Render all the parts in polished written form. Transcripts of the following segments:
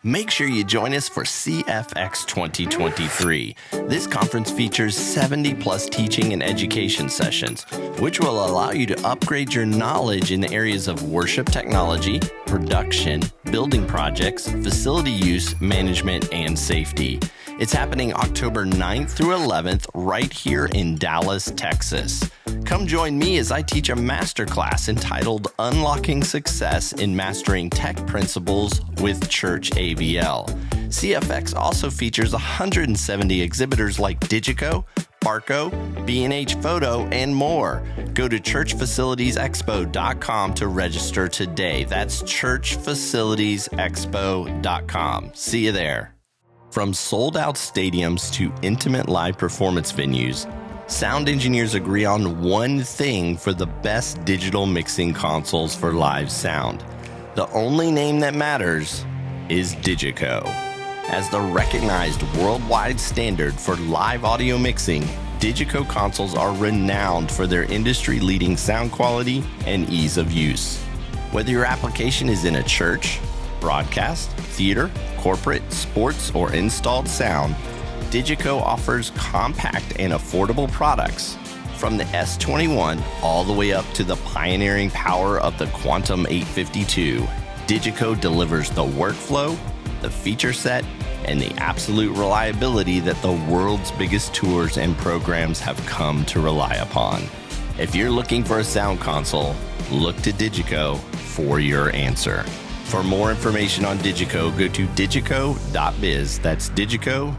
Make sure you join us for CFX 2023. This conference features 70-plus teaching and education sessions, which will allow you to upgrade your knowledge in the areas of worship technology, production, building projects, facility use, management, and safety. It's happening October 9th through 11th right here in Dallas, Texas. Come join me as I teach a masterclass entitled Unlocking Success in Mastering Tech Principles with Church AVL. CFX also features 170 exhibitors like Digico, Barco, B&H Photo, and more. Go to churchfacilitiesexpo.com to register today. That's churchfacilitiesexpo.com. See you there. From sold-out stadiums to intimate live performance venues, sound engineers agree on one thing for the best digital mixing consoles for live sound. The only name that matters is Digico. As the recognized worldwide standard for live audio mixing, Digico consoles are renowned for their industry-leading sound quality and ease of use. Whether your application is in a church, broadcast, theater, corporate, sports, or installed sound, Digico offers compact and affordable products. From the S21 all the way up to the pioneering power of the Quantum 852, Digico delivers the workflow, the feature set, and the absolute reliability that the world's biggest tours and programs have come to rely upon. If you're looking for a sound console, look to Digico for your answer. For more information on Digico, go to digico.biz. That's digico.biz.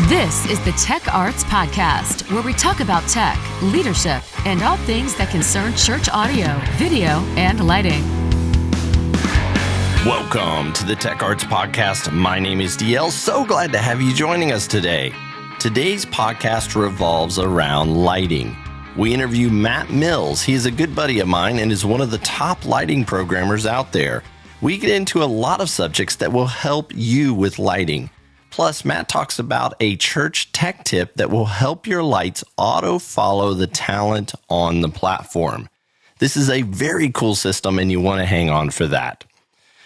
This is the Tech Arts Podcast, where we talk about tech, leadership, and all things that concern church audio, video, and lighting. Welcome to the Tech Arts Podcast. My name is DL. So glad to have you joining us today. Today's podcast revolves around lighting. We interview Matt Mills. He is a good buddy of mine and is one of the top lighting programmers out there. We get into a lot of subjects that will help you with lighting. Plus, Matt talks about a church tech tip that will help your lights auto-follow the talent on the platform. This is a very cool system, and you want to hang on for that.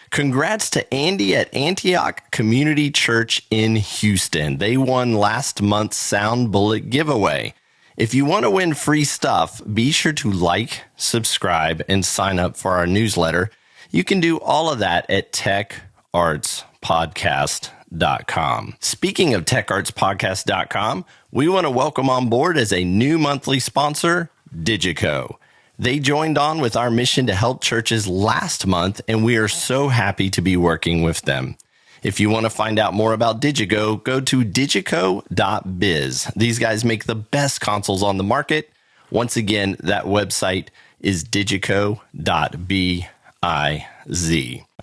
Congrats to Andy at Antioch Community Church in Houston. They won last month's Sound Bullet giveaway. If you want to win free stuff, be sure to like, subscribe, and sign up for our newsletter. You can do all of that at techartspodcast.com. Speaking of techartspodcast.com, we want to welcome on board as a new monthly sponsor, Digico. They joined on with our mission to help churches last month, and we are so happy to be working with them. If you want to find out more about Digico, go to digico.biz. These guys make the best consoles on the market. Once again, that website is digico.biz. All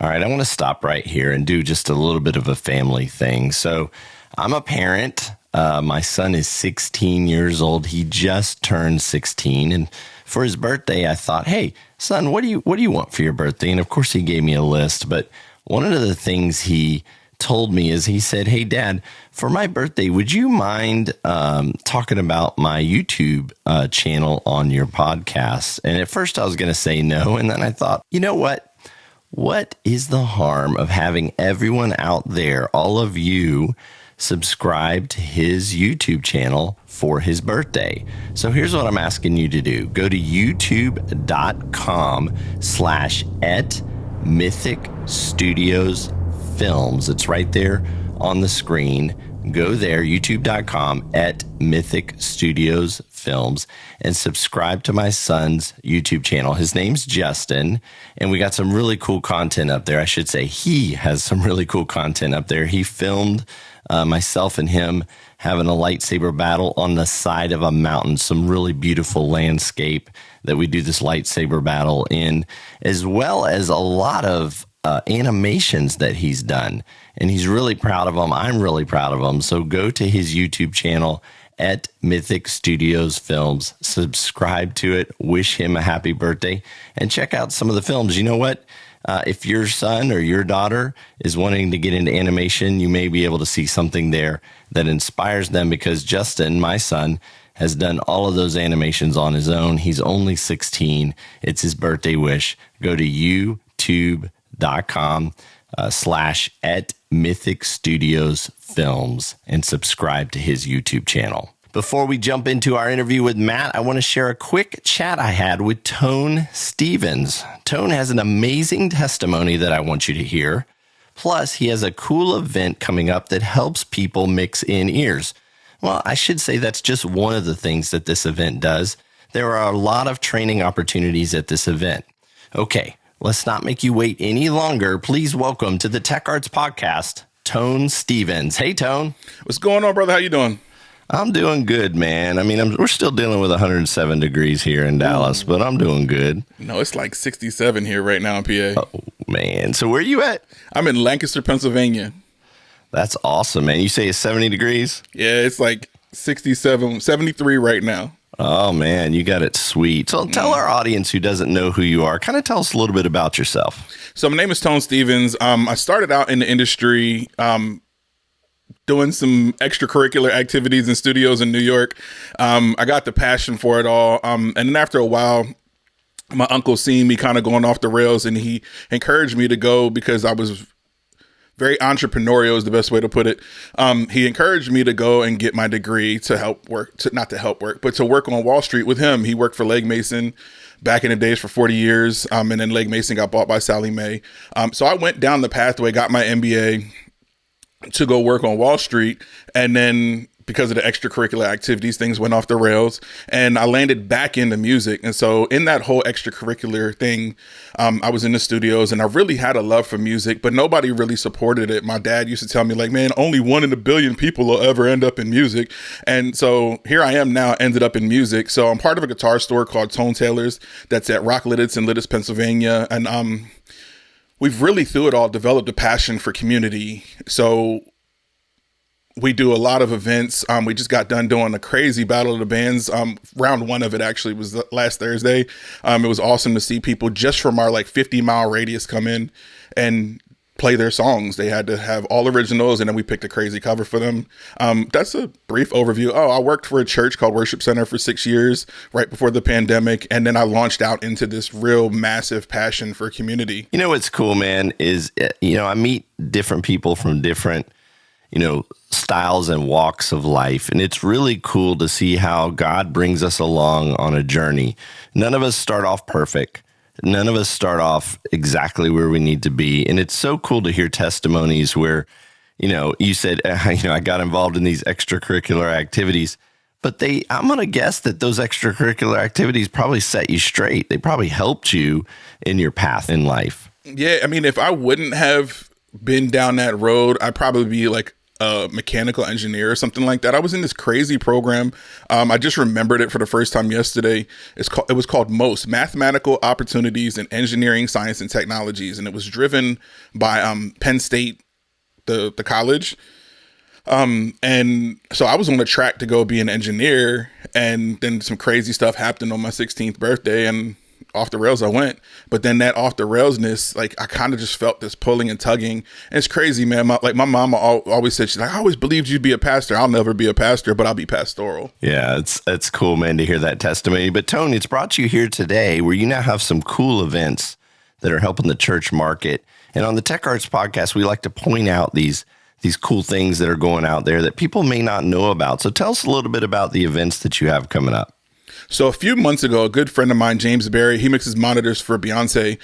right, I want to stop right here and do just a little bit of a family thing. So I'm a parent. My son is 16 years old. He just turned 16, and for his birthday, I thought, hey, son, what do you want for your birthday? And of course, he gave me a list. But one of the things he told me is he said, hey, Dad, for my birthday, would you mind talking about my YouTube channel on your podcast? And at first, I was going to say no. And then I thought, you know what? What is the harm of having everyone out there, all of you, subscribe to his YouTube channel for his birthday? So here's what I'm asking you to do. Go to youtube.com/@MythicStudiosFilms. It's right there on the screen. Go there, youtube.com/MythicStudiosFilms, and subscribe to my son's YouTube channel. His name's Justin, and we got some really cool content up there. I should say he has some really cool content up there. He filmed myself and him having a lightsaber battle on the side of a mountain, some really beautiful landscape that we do this lightsaber battle in, as well as a lot of animations that he's done. And he's really proud of them. I'm really proud of them. So go to his YouTube channel at Mythic Studios Films, subscribe to it, wish him a happy birthday, and check out some of the films. You know what? If your son or your daughter is wanting to get into animation, you may be able to see something there that inspires them, because Justin, my son, has done all of those animations on his own. He's only 16. It's his birthday wish. Go to youtube.com /@MythicStudiosFilms and subscribe to his YouTube channel. Before we jump into our interview with Matt, I want to share a quick chat I had with Tone Stevens. Tone has an amazing testimony that I want you to hear. Plus, he has a cool event coming up that helps people mix in ears. Well, I should say that's just one of the things that this event does. There are a lot of training opportunities at this event. Okay, let's not make you wait any longer. Please welcome to the Tech Arts Podcast, Tone Stevens. Hey, Tone. What's going on, brother? How you doing? I'm doing good, man. I mean, we're still dealing with 107 degrees here in Dallas, but I'm doing good. No, it's like 67 here right now in PA. Oh, man. So where are you at? I'm in Lancaster, Pennsylvania. That's awesome, man. You say it's 70 degrees? Yeah, it's like 67, 73 right now. Oh, man, you got it sweet. So tell our audience who doesn't know who you are, kind of tell us a little bit about yourself. So my name is Tone Stevens. I started out in the industry doing some extracurricular activities in studios in New York. I got the passion for it all. And then after a while, my uncle seen me kind of going off the rails, and he encouraged me to go because I was very entrepreneurial is the best way to put it. He encouraged me to go and get my degree to work on Wall Street with him. He worked for Legg Mason back in the days for 40 years. And then Legg Mason got bought by Sallie Mae. So I went down the pathway, got my MBA to go work on Wall Street. And then because of the extracurricular activities, things went off the rails, and I landed back into music. And so in that whole extracurricular thing, I was in the studios, and I really had a love for music, but nobody really supported it. My dad used to tell me, like, man, only 1 in a billion people will ever end up in music. And so here I am now, ended up in music. So I'm part of a guitar store called Tone Tailors that's at Rock Lidditz in Lidditz, Pennsylvania. And we've really, through it all, developed a passion for community. So we do a lot of events. We just got done doing a crazy Battle of the Bands. Round 1 of it actually was last Thursday. It was awesome to see people just from our 50-mile radius come in and play their songs. They had to have all originals, and then we picked a crazy cover for them. That's a brief overview. I worked for a church called Worship Center for 6 years right before the pandemic, and then I launched out into this real massive passion for community. You know what's cool, man, is, I meet different people from different styles and walks of life. And it's really cool to see how God brings us along on a journey. None of us start off perfect. None of us start off exactly where we need to be. And it's so cool to hear testimonies where, you said, I got involved in these extracurricular activities, but I'm going to guess that those extracurricular activities probably set you straight. They probably helped you in your path in life. Yeah. I mean, if I wouldn't have been down that road, I'd probably be like a mechanical engineer or something like that. I was in this crazy program. I just remembered it for the first time yesterday. It was called MOST, Mathematical Opportunities in Engineering, Science, and Technologies. And it was driven by Penn State, the college. And so I was on the track to go be an engineer, and then some crazy stuff happened on my 16th birthday, and off the rails I went. But then that off the railsness, I kind of just felt this pulling and tugging. And it's crazy, man. My mama always said, she's like, I always believed you'd be a pastor. I'll never be a pastor, but I'll be pastoral. Yeah, it's cool, man, to hear that testimony. But Tony, it's brought you here today where you now have some cool events that are helping the church market. And on the Tech Arts Podcast, we like to point out these cool things that are going out there that people may not know about. So tell us a little bit about the events that you have coming up. So a few months ago, a good friend of mine, James Barry, he mixes monitors for Beyonce.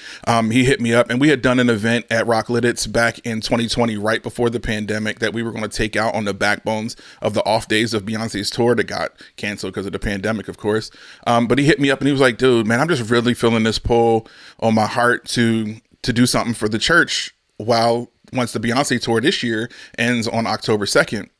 He hit me up, and we had done an event at Rock Lidditz back in 2020, right before the pandemic, that we were going to take out on the backbones of the off days of Beyonce's tour that got canceled because of the pandemic, of course. But he hit me up and he was like, dude, man, I'm just really feeling this pull on my heart to do something for the church once the Beyonce tour this year ends on October 2nd.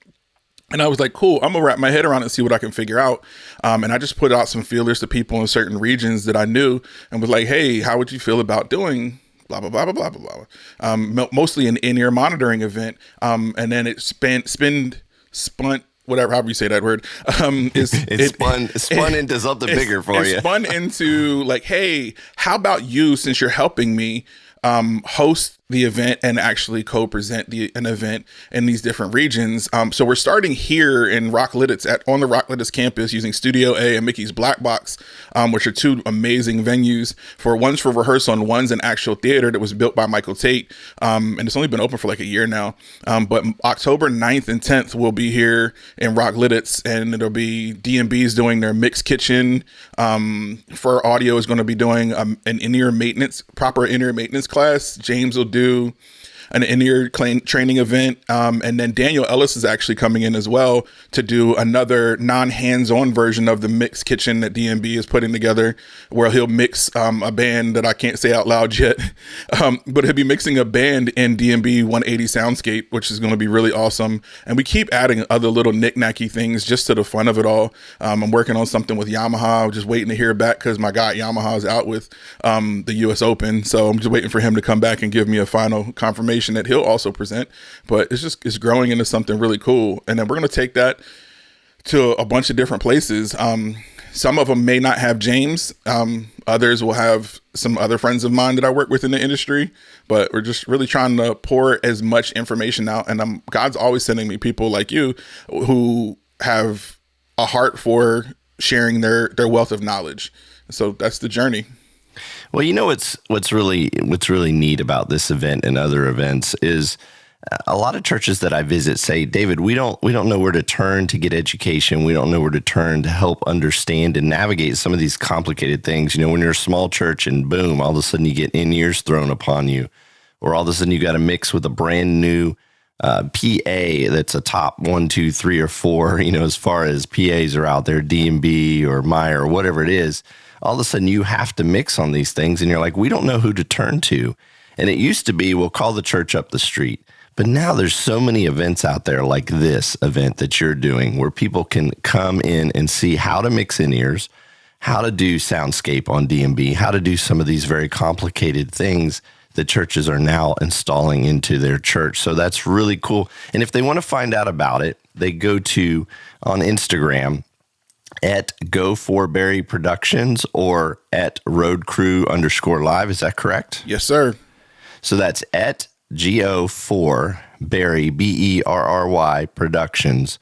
And I was like, cool, I'm going to wrap my head around it and see what I can figure out. And I just put out some feelers to people in certain regions that I knew and was like, hey, how would you feel about doing blah, blah, blah, blah, blah, blah, blah. Mostly an in-ear monitoring event. And then it spun, whatever, however you say that word. It spun into something bigger for you. It spun into like, hey, how about you, since you're helping me, host the event and actually co-present an event in these different regions. So we're starting here in Rocklitz on the Rocklitz campus using Studio A and Mickey's Black Box, which are two amazing venues one's for rehearsal and one's an actual theater that was built by Michael Tate. And it's only been open for like a year now. But October 9th and 10th we'll be here in Rocklitz, and it'll be DMB's doing their mixed kitchen. For audio is going to be doing an proper in-ear maintenance class. James will do an in-ear training event. And then Daniel Ellis is actually coming in as well to do another non-hands-on version of the mix kitchen that DMB is putting together, where he'll mix a band that I can't say out loud yet. But he'll be mixing a band in DMB 180 Soundscape, which is going to be really awesome. And we keep adding other little knick-knacky things just to the fun of it all. I'm working on something with Yamaha. I'm just waiting to hear back because my guy Yamaha is out with the US Open. So I'm just waiting for him to come back and give me a final confirmation that he'll also present. But it's growing into something really cool. And then we're going to take that to a bunch of different places. Some of them may not have James. Others will have some other friends of mine that I work with in the industry. But we're just really trying to pour as much information out. And God's always sending me people like you who have a heart for sharing their wealth of knowledge. So that's the journey. Well, you know what's really neat about this event and other events is a lot of churches that I visit say, David, we don't know where to turn to get education. We don't know where to turn to help understand and navigate some of these complicated things. You know, when you're a small church and boom, all of a sudden you get in-ears thrown upon you, or all of a sudden you got to mix with a brand new PA that's a top 1, 2, 3, or 4. You know, as far as PAs are out there, DMB or Meyer or whatever it is. All of a sudden you have to mix on these things and you're like, we don't know who to turn to. And it used to be, we'll call the church up the street. But now there's so many events out there like this event that you're doing where people can come in and see how to mix in-ears, how to do soundscape on DMB, how to do some of these very complicated things that churches are now installing into their church. So that's really cool. And if they want to find out about it, they go to on Instagram at Go4Berry Productions or at roadcrew_live. Is that correct? Yes, sir. So that's at Go4Berry, BERRY Productions,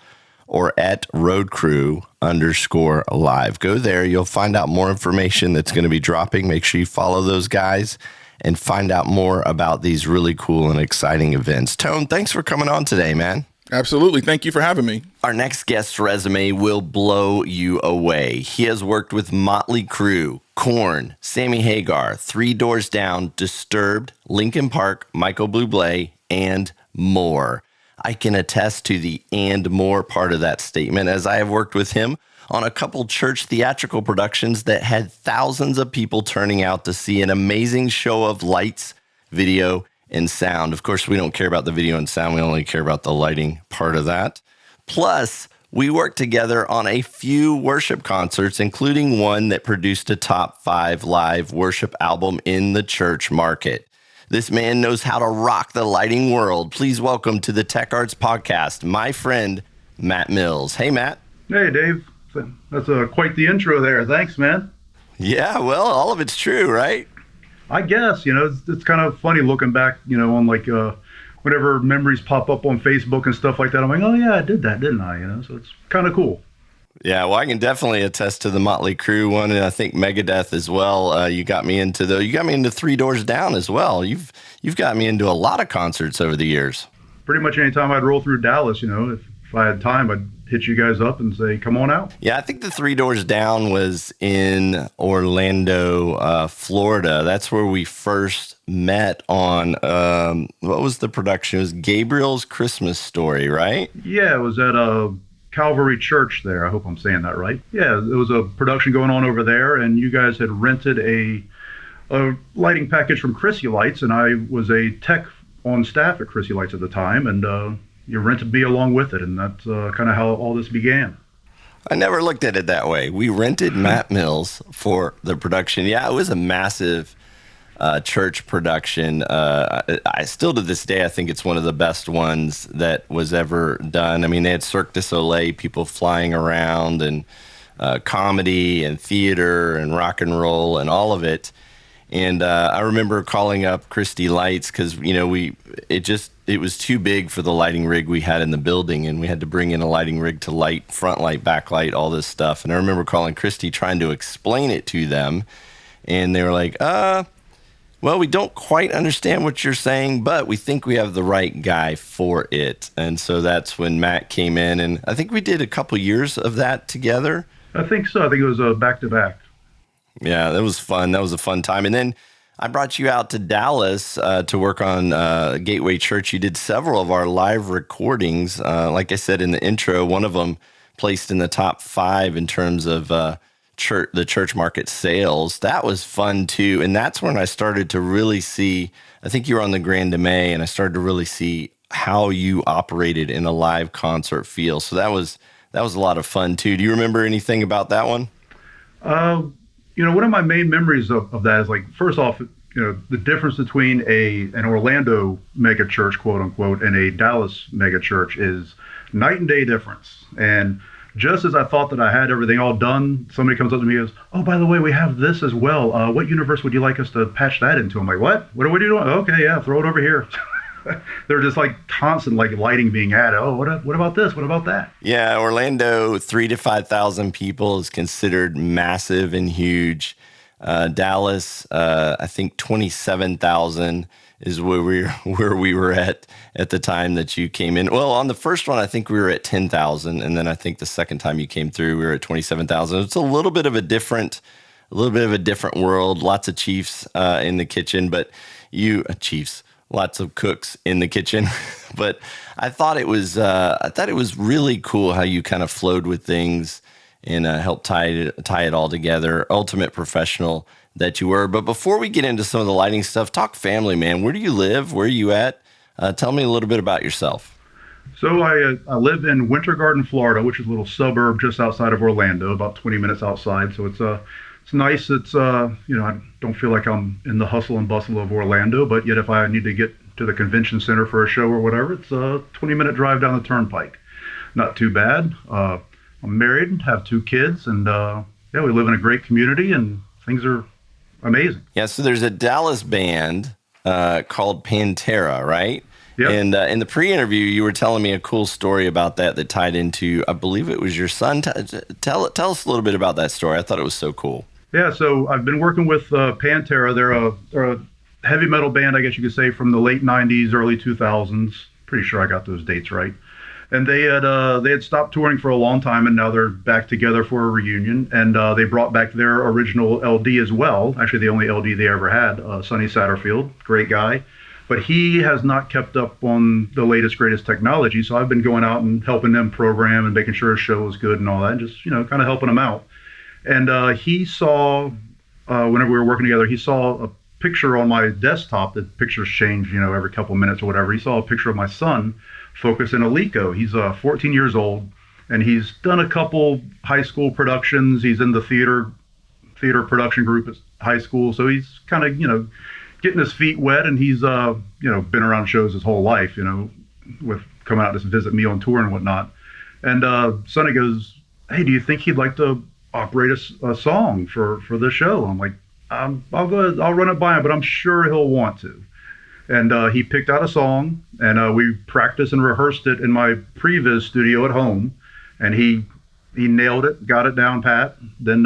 or at roadcrew_live. Go there. You'll find out more information that's going to be dropping. Make sure you follow those guys and find out more about these really cool and exciting events. Tone, thanks for coming on today, man. Absolutely. Thank you for having me. Our next guest's resume will blow you away. He has worked with Motley Crew, Korn, Sammy Hagar, Three Doors Down, Disturbed, Linkin Park, Michael Buble, and more. I can attest to the "and more" part of that statement, as I have worked with him on a couple church theatrical productions that had thousands of people turning out to see an amazing show of lights, video, and sound. Of course, we don't care about the video and sound. We only care about the lighting part of that. Plus, we worked together on a few worship concerts, including one that produced a top 5 live worship album in the church market. This man knows how to rock the lighting world. Please welcome to the Tech Arts Podcast, my friend, Matt Mills. Hey, Matt. Hey, Dave. That's quite the intro there. Thanks, man. Yeah, well, all of it's true, right? I guess, it's kind of funny looking back, on like whenever memories pop up on Facebook and stuff like that. I'm like, oh yeah, I did that, didn't I? So it's kind of cool. Yeah, well, I can definitely attest to the Motley Crew one, and I think Megadeth as well. You got me into Three Doors Down as well. You've got me into a lot of concerts over the years. Pretty much anytime I'd roll through Dallas, if I had time, I'd hit you guys up and say, come on out. Yeah, I think the Three Doors Down was in Orlando, Florida. That's where we first met on, what was the production? It was Gabriel's Christmas Story, right? Yeah, it was at Calvary Church there. I hope I'm saying that right. Yeah, it was a production going on over there, and you guys had rented a lighting package from Chrissy Lights, and I was a tech on staff at Chrissy Lights at the time, and you rented me along with it, and that's kind of how all this began. I never looked at it that way. We rented Matt Mills for the production. Yeah, it was a massive church production. I still, to this day, I think it's one of the best ones that was ever done. I mean, they had Cirque du Soleil, people flying around, and comedy and theater and rock and roll and all of it. And I remember calling up Christy Lights because, it was too big for the lighting rig we had in the building, and we had to bring in a lighting rig to light, front light, back light, all this stuff. And I remember calling Christy trying to explain it to them, and they were like, well, we don't quite understand what you're saying, but we think we have the right guy for it. And so that's when Matt came in, and I think we did a couple years of that together. I think so. I think it was a back-to-back. Yeah, that was fun. That was a fun time. And then I brought you out to Dallas to work on Gateway Church. You did several of our live recordings. Like I said in the intro, one of them placed in the top 5 in terms of the church market sales. That was fun too. And that's when I started to really see, I think you were on the Grand May, and I started to really see how you operated in a live concert feel. So that was a lot of fun too. Do you remember anything about that one? One of my main memories of that is, like, first off, the difference between an Orlando mega church, quote unquote, and a Dallas mega church is night and day difference. And just as I thought that I had everything all done, somebody comes up to me and goes, "Oh, by the way, we have this as well. What universe would you like us to patch that into?" I'm like, "What? What are we doing?" "Okay, yeah, throw it over here." They're just like constant, like, lighting being added. "Oh, what about this? What about that?" Yeah, Orlando, 3,000 to 5,000 people is considered massive and huge. Dallas, I think 27,000 is where we were at the time that you came in. Well, on the first one, I think we were at 10,000, and then I think the second time you came through, we were at 27,000. It's a little bit of a different world. Lots of chiefs in the kitchen, but chiefs. Lots of cooks in the kitchen, but I thought it was really cool how you kind of flowed with things and helped tie it all together. Ultimate professional that you were. But before we get into some of the lighting stuff, talk family, man. Where do you live? Where are you at? Tell me a little bit about yourself. So I live in Winter Garden, Florida, which is a little suburb just outside of Orlando, about 20 minutes outside. So it's nice. It's I don't feel like I'm in the hustle and bustle of Orlando, but yet if I need to get to the convention center for a show or whatever, it's a 20-minute drive down the turnpike. Not too bad. I'm married, have 2 kids, and we live in a great community, and things are amazing. Yeah. So there's a Dallas band called Pantera, right? Yep. And in the pre-interview, you were telling me a cool story about that tied into, I believe it was your son. Tell us a little bit about that story. I thought it was so cool. Yeah, so I've been working with Pantera. They're a heavy metal band, I guess you could say, from the late 90s, early 2000s. Pretty sure I got those dates right. And they had stopped touring for a long time, and now they're back together for a reunion. And they brought back their original LD as well. Actually, the only LD they ever had, Sonny Satterfield, great guy. But he has not kept up on the latest, greatest technology. So I've been going out and helping them program and making sure his show was good and all that, and just, kind of helping them out. And he saw, whenever we were working together, he saw a picture on my desktop. The pictures change, every couple of minutes or whatever. He saw a picture of my son focused in a Leica. He's 14 years old, and he's done a couple high school productions. He's in the theater production group at high school. So he's kind of, getting his feet wet, and he's, been around shows his whole life, with coming out to visit me on tour and whatnot. And Sonny goes, "Hey, do you think he'd like to operate a song for this show?" I'm like, "I'll go ahead, I'll run it by him, but I'm sure he'll want to." And he picked out a song, and we practiced and rehearsed it in my previs studio at home, and he nailed it, got it down pat. Then,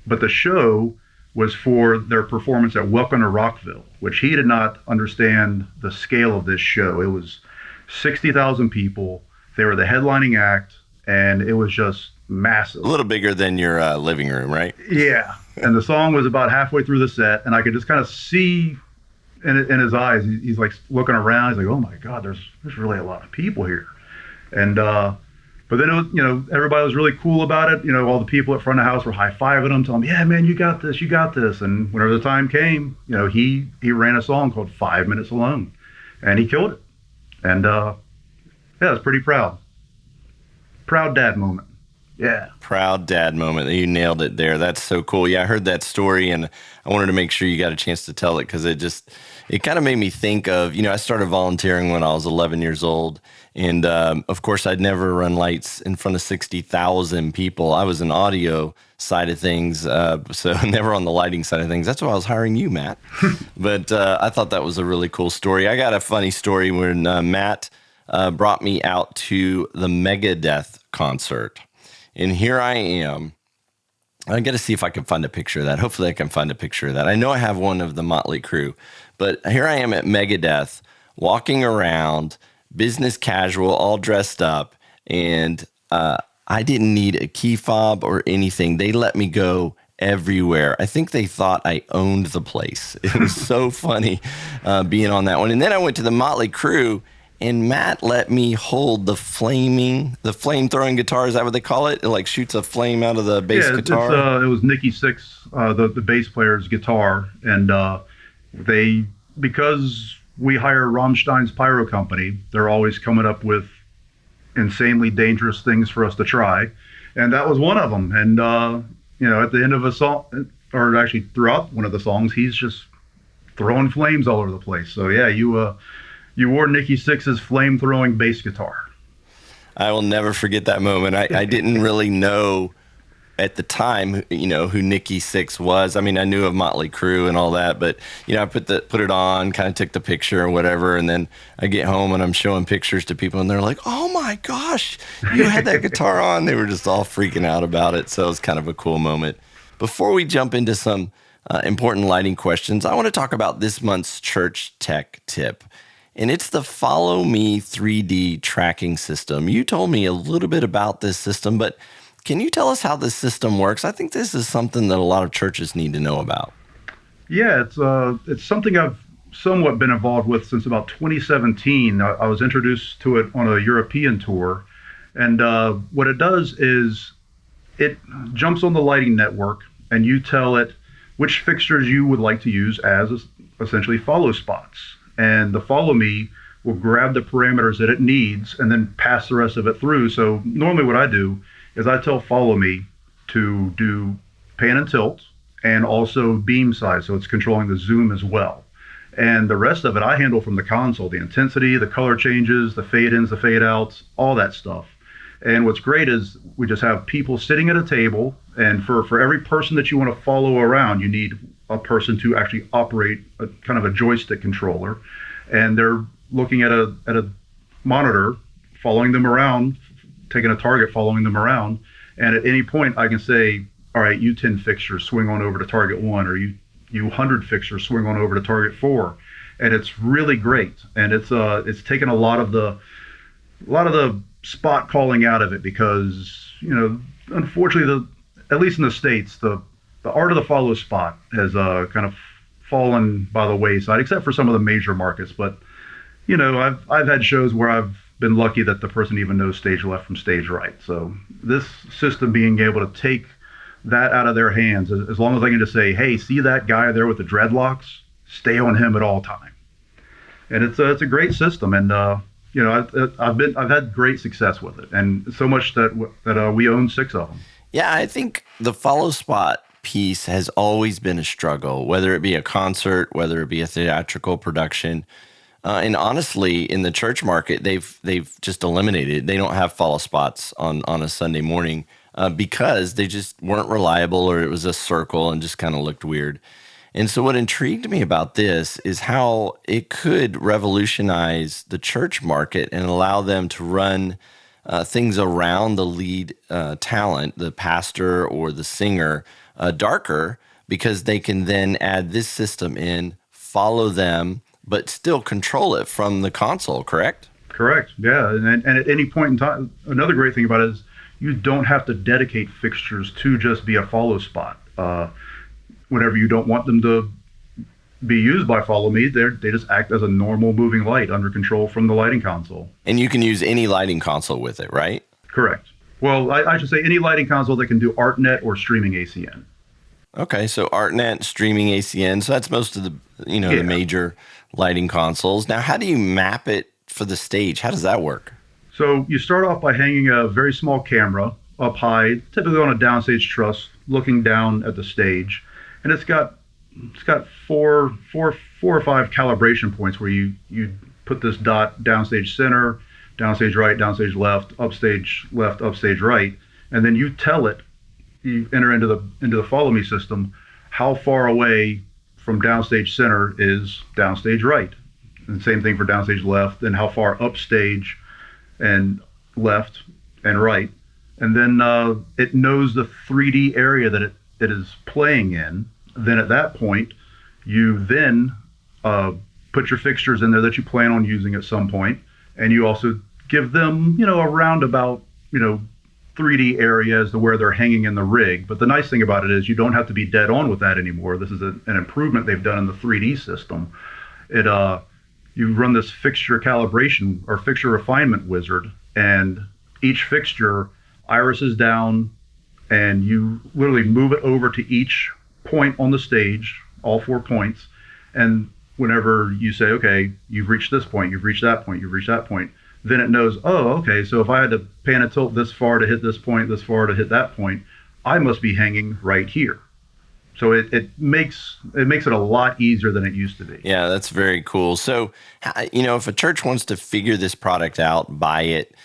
but the show was for their performance at Welcome to Rockville, which he did not understand the scale of this show. It was 60,000 people. They were the headlining act, and it was just massive. A little bigger than your living room, right? Yeah. And the song was about halfway through the set, and I could just kind of see in his eyes, he's like looking around. He's like, "Oh my God, there's really a lot of people here." And but then it was, everybody was really cool about it. All the people at front of the house were high-fiving him, telling him, "Yeah, man, you got this, you got this." And whenever the time came, he ran a song called 5 Minutes Alone, and he killed it. And I was pretty proud. Proud dad moment. Yeah. Proud dad moment. You nailed it there. That's so cool. Yeah, I heard that story, and I wanted to make sure you got a chance to tell it because it kind of made me think of, I started volunteering when I was 11 years old. And of course, I'd never run lights in front of 60,000 people. I was an audio side of things, so never on the lighting side of things. That's why I was hiring you, Matt. But I thought that was a really cool story. I got a funny story when Matt brought me out to the Megadeth concert. And here I am. I got to see if I can find a picture of that. Hopefully I can find a picture of that. I know I have one of the Motley Crew, but here I am at Megadeth, walking around, business casual, all dressed up, and I didn't need a key fob or anything. They let me go everywhere. I think they thought I owned the place. It was so funny being on that one. And then I went to the Motley Crew, and Matt let me hold the flame-throwing guitar. Is that what they call it? It like shoots a flame out of the bass guitar? It was Nikki Sixx, the bass player's guitar. And because we hire Rammstein's Pyro Company, they're always coming up with insanely dangerous things for us to try. And that was one of them. And, at the end of a song, or actually throughout one of the songs, he's just throwing flames all over the place. So, yeah, you wore Nikki Sixx's flame-throwing bass guitar. I will never forget that moment. I didn't really know at the time, who Nikki Sixx was. I mean, I knew of Motley Crue and all that, but, I put it on, kind of took the picture or whatever, and then I get home and I'm showing pictures to people, and they're like, oh my gosh, you had that guitar on. They were just all freaking out about it, so it was kind of a cool moment. Before we jump into some important lighting questions, I want to talk about this month's church tech tip. And it's the Follow Me 3D tracking system. You told me a little bit about this system, but can you tell us how this system works? I think this is something that a lot of churches need to know about. Yeah, it's something I've somewhat been involved with since about 2017. I was introduced to it on a European tour. And what it does is it jumps on the lighting network, and you tell it which fixtures you would like to use as essentially follow spots. And the Follow Me will grab the parameters that it needs and then pass the rest of it through. So normally what I do is I tell Follow Me to do pan and tilt and also beam size. So it's controlling the zoom as well. And the rest of it I handle from the console, the intensity, the color changes, the fade ins, the fade outs, all that stuff. And what's great is we just have people sitting at a table, and for every person that you want to follow around, you need a person to actually operate a kind of a joystick controller, and they're looking at a monitor, following them around, taking a target, following them around, and at any point I can say, all right, you 10 fixtures, swing on over to target 1, or you 100 fixtures, swing on over to target 4, and it's really great, and it's taken a lot of the spot calling out of it because unfortunately at least in the States the art of the follow spot has kind of fallen by the wayside, except for some of the major markets. But I've had shows where I've been lucky that the person even knows stage left from stage right. So this system being able to take that out of their hands, as long as I can just say, hey, see that guy there with the dreadlocks? Stay on him at all time. And it's a great system, and I've had great success with it, and so much that we own 6 of them. Yeah, I think the follow spot piece has always been a struggle, whether it be a concert, whether it be a theatrical production. And honestly, in the church market, they've just eliminated it. They don't have follow spots on a Sunday morning because they just weren't reliable, or it was a circle and just kind of looked weird. And so what intrigued me about this is how it could revolutionize the church market and allow them to run things around the lead talent, the pastor or the singer, darker, because they can then add this system in, follow them, but still control it from the console, correct? Correct, yeah. And at any point in time, another great thing about it is you don't have to dedicate fixtures to just be a follow spot. Whenever you don't want them to be used by Follow Me, they just act as a normal moving light under control from the lighting console. And you can use any lighting console with it, right? Correct. Well, I should say any lighting console that can do ArtNet or streaming ACN. Okay, so ArtNet, streaming ACN, so that's most of the the major lighting consoles. Now, how do you map it for the stage? How does that work? So you start off by hanging a very small camera up high, typically on a downstage truss, looking down at the stage, and it's got four or five calibration points where you put this dot downstage center, downstage right, downstage left, upstage right, and then you tell it. You enter into the follow me system how far away from downstage center is downstage right, and same thing for downstage left, and how far upstage and left and right, and then it knows the 3D area that it is playing in. Then at that point, you then put your fixtures in there that you plan on using at some point, and you also give them, a roundabout, 3D area as to where they're hanging in the rig. But the nice thing about it is you don't have to be dead on with that anymore. This is an improvement they've done in the 3D system. You run this fixture calibration or fixture refinement wizard, and each fixture irises down, and you literally move it over to each point on the stage, all 4 points. And whenever you say, okay, you've reached this point, you've reached that point, you've reached that point, then it knows, oh, okay, so if I had to pan and tilt this far to hit this point, this far to hit that point, I must be hanging right here. So it makes it a lot easier than it used to be. Yeah, that's very cool. So, if a church wants to figure this product out, buy it,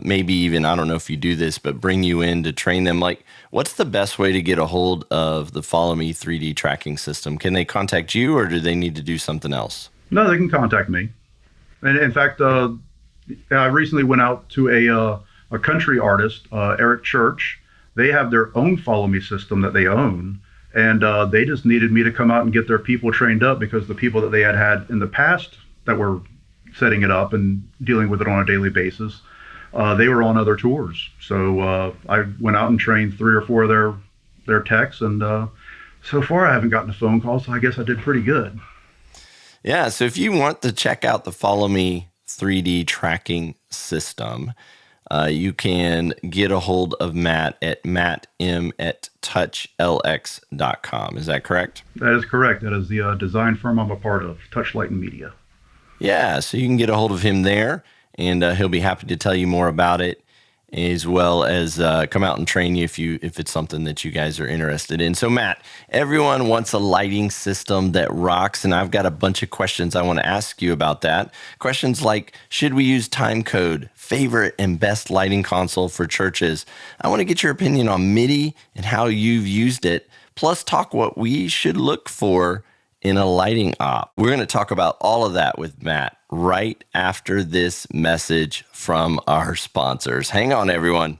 maybe even, I don't know if you do this, but bring you in to train them, like, what's the best way to get a hold of the Follow Me 3D tracking system? Can they contact you, or do they need to do something else? No, they can contact me. And in fact, I recently went out to a country artist, Eric Church. They have their own Follow Me system that they own, and they just needed me to come out and get their people trained up, because the people that they had in the past that were setting it up and dealing with it on a daily basis, they were on other tours. So I went out and trained 3 or 4 of their techs, and so far I haven't gotten a phone call, so I guess I did pretty good. Yeah, so if you want to check out the Follow Me 3D tracking system, you can get a hold of Matt at mattm@touchlx.com. Is that correct? That is correct. That is the design firm I'm a part of, Touchlight and Media. Yeah, so you can get a hold of him there, and he'll be happy to tell you more about it, as well as come out and train you if it's something that you guys are interested in. So Matt, everyone wants a lighting system that rocks, and I've got a bunch of questions I want to ask you about that. Questions like, should we use time code, favorite and best lighting console for churches? I want to get your opinion on MIDI and how you've used it, plus talk what we should look for in a lighting op. We're going to talk about all of that with Matt right after this message from our sponsors. Hang on, everyone.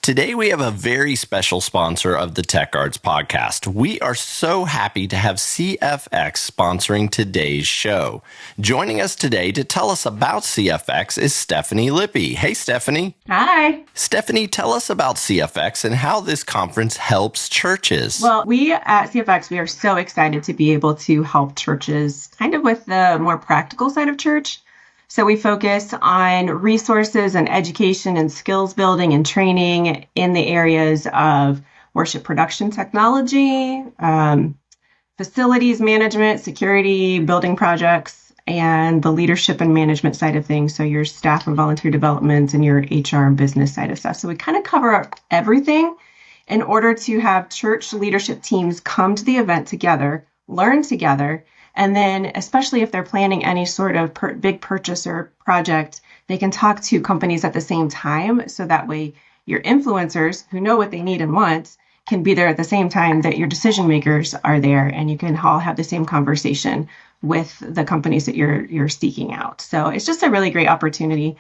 Today, we have a very special sponsor of the Tech Arts Podcast. We are so happy to have CFX sponsoring today's show. Joining us today to tell us about CFX is Stephanie Lippy. Hey, Stephanie. Hi. Stephanie, tell us about CFX and how this conference helps churches. Well, we at CFX, we are so excited to be able to help churches kind of with the more practical side of church. So we focus on resources and education and skills building and training in the areas of worship production technology, facilities management, security, building projects, and the leadership and management side of things. So your staff and volunteer development and your HR and business side of stuff. So we kind of cover everything in order to have church leadership teams come to the event together, learn together, and then, especially if they're planning any sort of big purchase or project, they can talk to companies at the same time. So that way, your influencers who know what they need and want can be there at the same time that your decision makers are there, and you can all have the same conversation with the companies that you're seeking out. So it's just a really great opportunity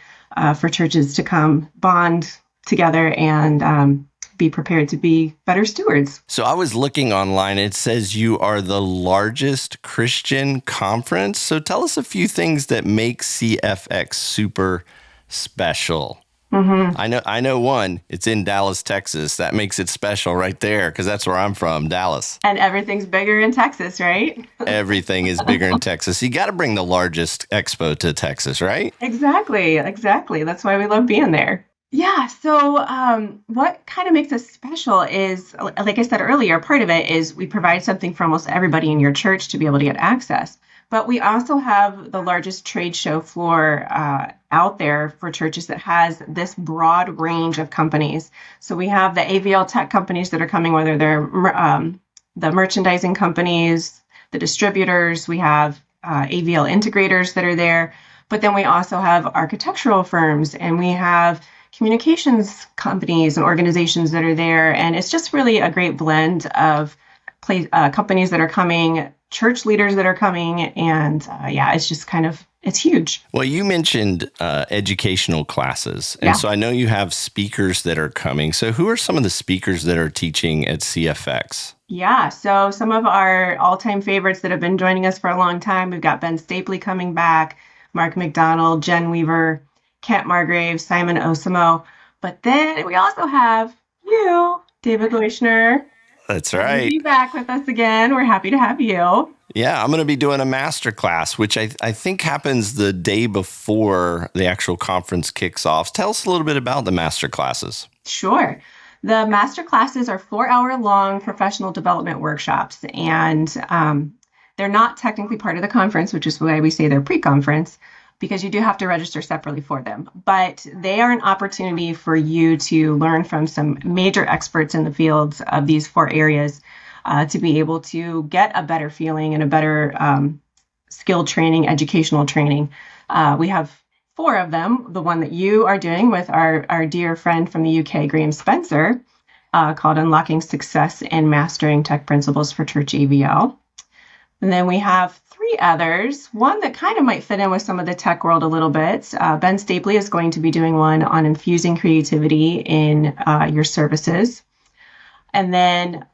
for churches to come bond together and be prepared to be better stewards. So I was looking online. It says you are the largest Christian conference. So tell us a few things that make CFX super special. Mm-hmm. I know one. It's in Dallas, Texas. That makes it special right there, because that's where I'm from, Dallas. And everything's bigger in Texas, right? Everything is bigger in Texas. You got to bring the largest expo to Texas, right? Exactly. That's why we love being there. Yeah. So what kind of makes us special is, like I said earlier, part of it is we provide something for almost everybody in your church to be able to get access. But we also have the largest trade show floor out there for churches that has this broad range of companies. So we have the AVL tech companies that are coming, whether they're the merchandising companies, the distributors, we have AVL integrators that are there, but then we also have architectural firms, and we have communications companies and organizations that are there. And it's just really a great blend of companies that are coming, church leaders that are coming, and it's just it's huge. Well, you mentioned educational classes, and so I know you have speakers that are coming. So who are some of the speakers that are teaching at CFX? Yeah, so some of our all-time favorites that have been joining us for a long time, we've got Ben Stapley coming back, Mark McDonald, Jen Weaver, Kent Margrave, Simon Osimo. But then we also have you, David Leuschner. That's right. Be back with us again. We're happy to have you. Yeah, I'm going to be doing a master class, which I think happens the day before the actual conference kicks off. Tell us a little bit about the master classes. Sure. The master classes are 4-hour-long professional development workshops, and they're not technically part of the conference, which is why we say they're pre-conference, because you do have to register separately for them. But they are an opportunity for you to learn from some major experts in the fields of these 4 areas to be able to get a better feeling and a better skill training, educational training. We have 4 of them. The one that you are doing with our dear friend from the UK, Graham Spencer, called Unlocking Success and Mastering Tech Principles for Church AVL. And then we have 3 others, one that kind of might fit in with some of the tech world a little bit. Ben Stapley is going to be doing one on infusing creativity in your services. And then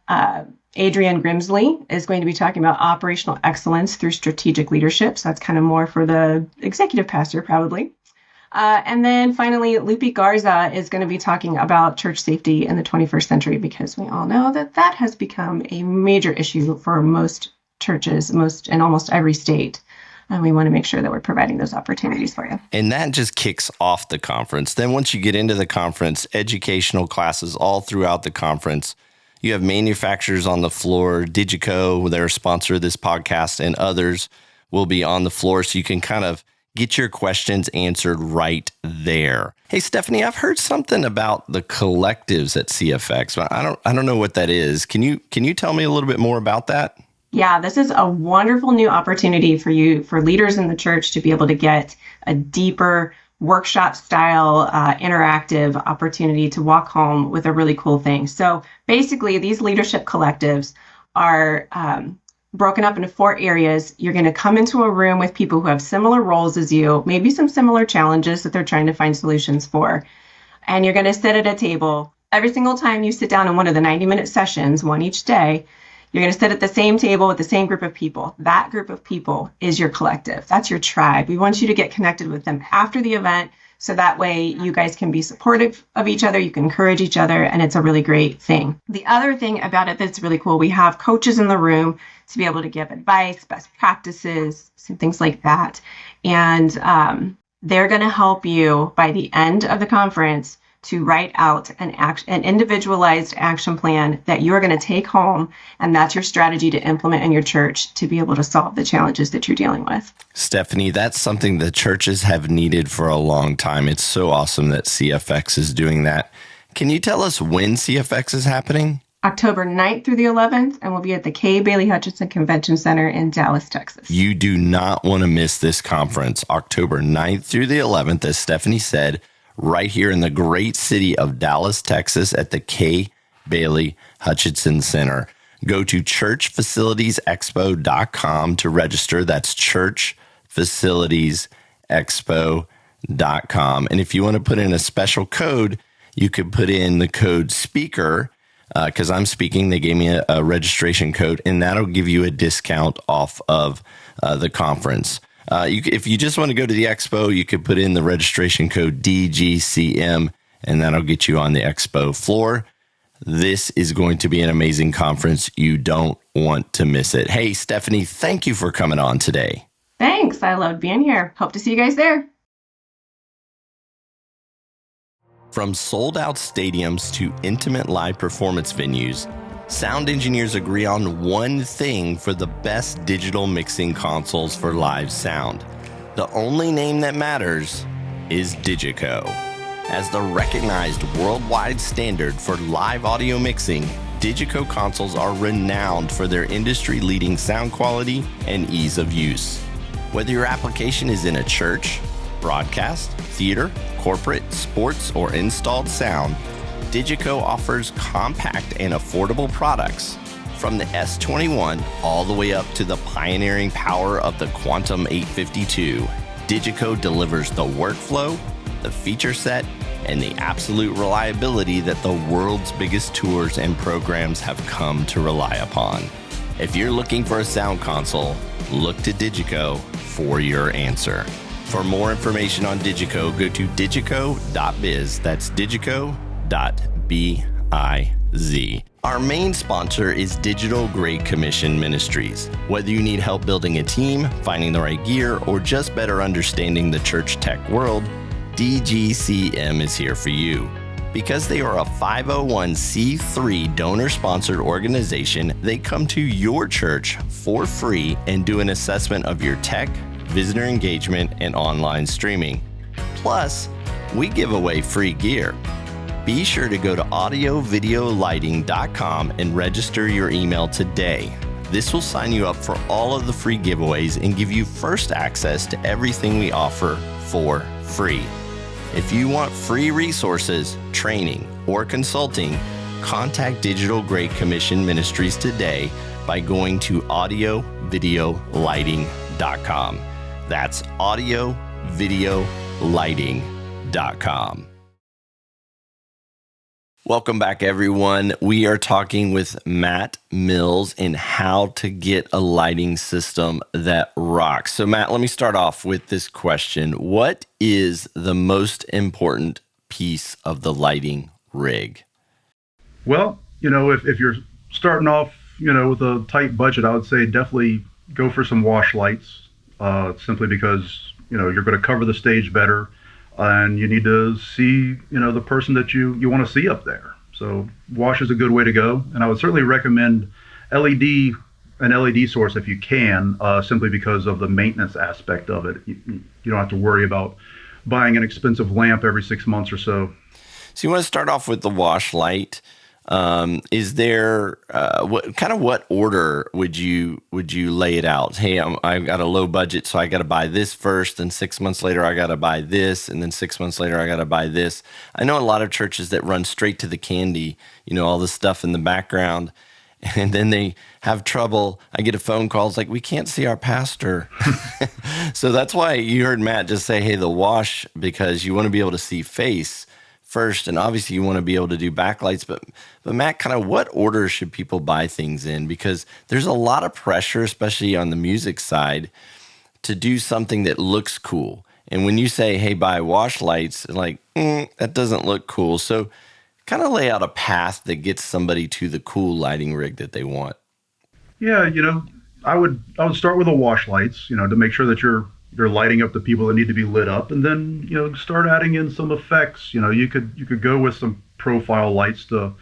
Adrian Grimsley is going to be talking about operational excellence through strategic leadership. So that's kind of more for the executive pastor, probably. And then finally, Lupe Garza is going to be talking about church safety in the 21st century, because we all know that has become a major issue for most churches, in almost every state. And we want to make sure that we're providing those opportunities for you. And that just kicks off the conference. Then once you get into the conference, educational classes all throughout the conference. You have manufacturers on the floor. Digico, they're a sponsor of this podcast, and others will be on the floor, so you can kind of get your questions answered right there. Hey, Stephanie, I've heard something about the collectives at CFX, but I don't know what that is. Can you tell me a little bit more about that? Yeah, this is a wonderful new opportunity for leaders in the church to be able to get a deeper workshop style interactive opportunity to walk home with a really cool thing. So basically, these leadership collectives are broken up into 4 areas. You're going to come into a room with people who have similar roles as you, maybe some similar challenges that they're trying to find solutions for. And you're going to sit at a table. Every single time you sit down in one of the 90-minute sessions, one each day, you're going to sit at the same table with the same group of people. That group of people is your collective. That's your tribe. We want you to get connected with them after the event, so that way you guys can be supportive of each other, you can encourage each other, and it's a really great thing. The other thing about it that's really cool, we have coaches in the room to be able to give advice, best practices, some things like that. And they're going to help you by the end of the conference to write out an individualized action plan that you're going to take home, and that's your strategy to implement in your church to be able to solve the challenges that you're dealing with. Stephanie, that's something the churches have needed for a long time. It's so awesome that CFX is doing that. Can you tell us when CFX is happening? October 9th through the 11th, and we'll be at the K. Bailey Hutchinson Convention Center in Dallas, Texas. You do not want to miss this conference, October 9th through the 11th, as Stephanie said, right here in the great city of Dallas, Texas at the K. Bailey Hutchinson Center. Go to churchfacilitiesexpo.com to register. That's churchfacilitiesexpo.com. And if you want to put in a special code, you could put in the code SPEAKER, because I'm speaking. They gave me a registration code, and that'll give you a discount off of the conference. If you just want to go to the expo, you could put in the registration code DGCM, and that'll get you on the expo floor. This is going to be an amazing conference. You don't want to miss it. Hey, Stephanie, thank you for coming on today. Thanks. I loved being here. Hope to see you guys there. From sold-out stadiums to intimate live performance venues, sound engineers agree on one thing for the best digital mixing consoles for live sound. The only name that matters is Digico. As the recognized worldwide standard for live audio mixing, Digico consoles are renowned for their industry-leading sound quality and ease of use. Whether your application is in a church, broadcast, theater, corporate, sports, or installed sound, Digico offers compact and affordable products. From the S21 all the way up to the pioneering power of the Quantum 852, Digico delivers the workflow, the feature set, and the absolute reliability that the world's biggest tours and programs have come to rely upon. If you're looking for a sound console, look to Digico for your answer. For more information on Digico, go to digico.biz. That's digico.biz. Our main sponsor is Digital Great Commission Ministries. Whether you need help building a team, finding the right gear, or just better understanding the church tech world, DGCM is here for you. Because they are a 501c3 donor-sponsored organization, they come to your church for free and do an assessment of your tech, visitor engagement, and online streaming. Plus, we give away free gear. Be sure to go to audiovideolighting.com and register your email today. This will sign you up for all of the free giveaways and give you first access to everything we offer for free. If you want free resources, training, or consulting, contact Digital Great Commission Ministries today by going to audiovideolighting.com. That's audiovideolighting.com. Welcome back, everyone. We are talking with Matt Mills in how to get a lighting system that rocks. So, Matt, let me start off with this question. What is the most important piece of the lighting rig? Well, if you're starting off, with a tight budget, I would say definitely go for some wash lights, simply because, you're going to cover the stage better. And you need to see, the person that you want to see up there. So wash is a good way to go. And I would certainly recommend an LED source if you can, simply because of the maintenance aspect of it. You don't have to worry about buying an expensive lamp every 6 months or so. So you want to start off with the wash light. Is there what order would you lay it out? Hey, I've got a low budget, so I got to buy this first, and 6 months later I got to buy this, and then 6 months later I got to buy this. I know a lot of churches that run straight to the candy, all the stuff in the background, and then they have trouble. I get a phone call, it's like, we can't see our pastor. So that's why you heard Matt just say, hey, the wash, because you want to be able to see face first, and obviously you want to be able to do backlights, but Matt, kind of what order should people buy things in? Because there's a lot of pressure, especially on the music side, to do something that looks cool. And when you say, hey, buy wash lights, like, that doesn't look cool. So kind of lay out a path that gets somebody to the cool lighting rig that they want. Yeah, I would start with the wash lights, to make sure that you're lighting up the people that need to be lit up, and then start adding in some effects. You could go with some profile lights to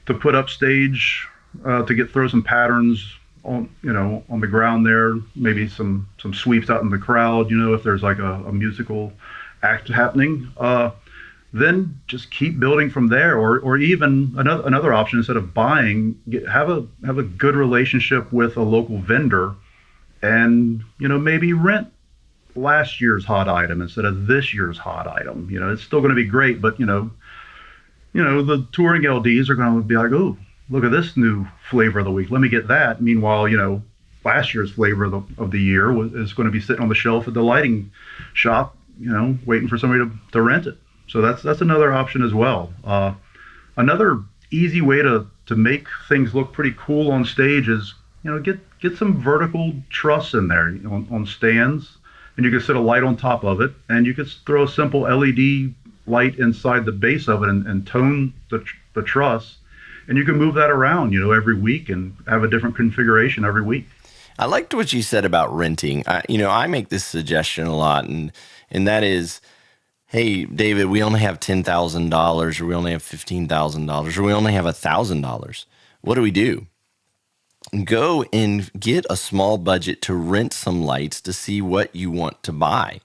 put up stage, to throw some patterns on the ground there, maybe some sweeps out in the crowd, if there's like a musical act happening. Then just keep building from there, or even another option, instead of buying, have a good relationship with a local vendor, and maybe rent last year's hot item instead of this year's hot item. It's still going to be great, but the touring LDs are going to be like, oh, look at this new flavor of the week, let me get that. Meanwhile, last year's flavor of the year is going to be sitting on the shelf at the lighting shop, waiting for somebody to rent it. So that's another option as well. Another easy way to make things look pretty cool on stage is, get some vertical truss in there on stands. And you can set a light on top of it, and you could throw a simple LED light inside the base of it and tone the truss, and you can move that around, every week, and have a different configuration every week. I liked what you said about renting. I make this suggestion a lot, and that is, hey, David, we only have $10,000, or we only have $15,000, or we only have $1,000. What do we do? Go and get a small budget to rent some lights to see what you want to buy.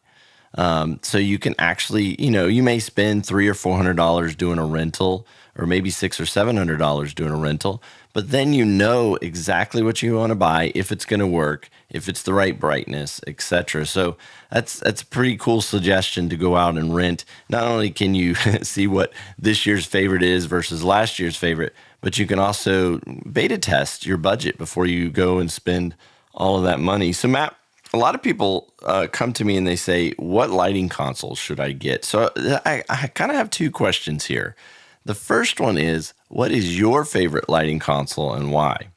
So you can actually, you may spend $300 or $400 doing a rental, or maybe $600 or $700 doing a rental, but then you know exactly what you want to buy, if it's going to work, if it's the right brightness, etc. So that's a pretty cool suggestion to go out and rent. Not only can you see what this year's favorite is versus last year's favorite, but you can also beta test your budget before you go and spend all of that money. So Matt, a lot of people come to me and they say, what lighting console should I get? So I kind of have two questions here. The first one is, what is your favorite lighting console and why?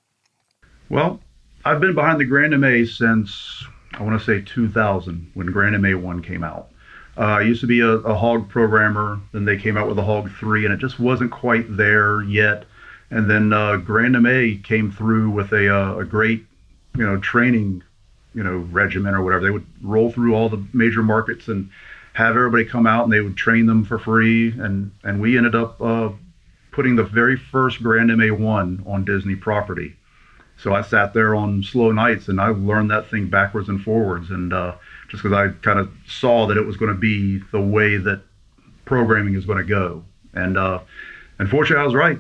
Well, I've been behind the Grand MA since, I want to say 2000, when Grand MA 1 came out. I used to be a Hog programmer, then they came out with a Hog 3, and it just wasn't quite there yet. And then Grand MA came through with a great, training, regimen or whatever. They would roll through all the major markets and have everybody come out, and they would train them for free. And we ended up putting the very first Grand MA 1 on Disney property. So I sat there on slow nights and I learned that thing backwards and forwards. And just because I kind of saw that it was going to be the way that programming is going to go. And unfortunately, I was right.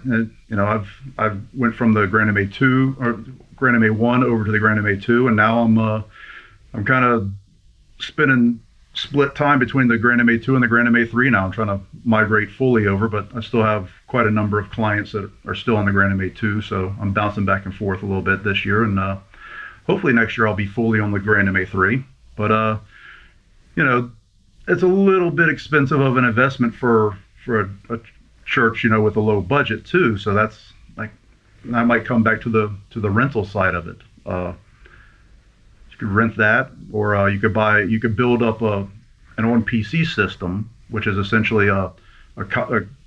I've went from the Grand MA 2 or Grand MA 1 over to the Grand MA 2, and now I'm kind of split time between the Grand MA 2 and the Grand MA 3 now. I'm trying to migrate fully over, but I still have quite a number of clients that are still on the Grand MA 2, so I'm bouncing back and forth a little bit this year, and hopefully next year I'll be fully on the Grand MA 3. But it's a little bit expensive of an investment for a church, with a low budget too. So that's like, I might come back to the rental side of it. You could rent that, or you could build up an on PC system, which is essentially a